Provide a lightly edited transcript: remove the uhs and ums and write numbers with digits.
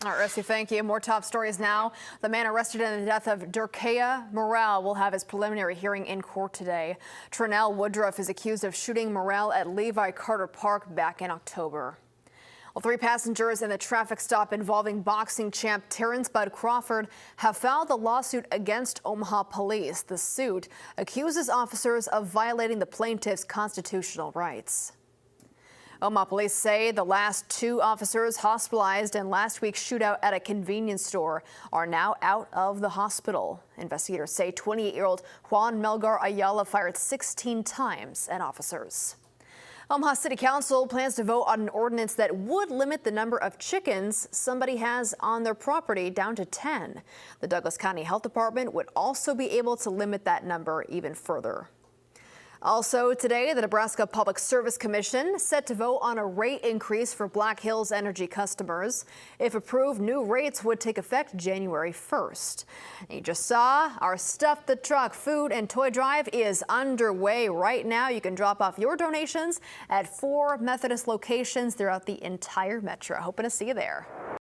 All right, Rusty, thank you. More top stories now. The man arrested in the death of Durkea Morrell will have his preliminary hearing in court today. Trinell Woodruff is accused of shooting Morrell at Levi Carter Park back in October. Well, 3 passengers in the traffic stop involving boxing champ Terrence Bud Crawford have filed a lawsuit against Omaha police. The suit accuses officers of violating the plaintiff's constitutional rights. Omaha police say the last 2 officers hospitalized in last week's shootout at a convenience store are now out of the hospital. Investigators say 28-year-old Juan Melgar Ayala fired 16 times at officers. Omaha City Council plans to vote on an ordinance that would limit the number of chickens somebody has on their property down to 10. The Douglas County Health Department would also be able to limit that number even further. Also today, the Nebraska Public Service Commission set to vote on a rate increase for Black Hills Energy customers. If approved, new rates would take effect January 1st. You just saw our Stuff the Truck food and toy drive is underway right now. You can drop off your donations at 4 Methodist locations throughout the entire metro. Hoping to see you there.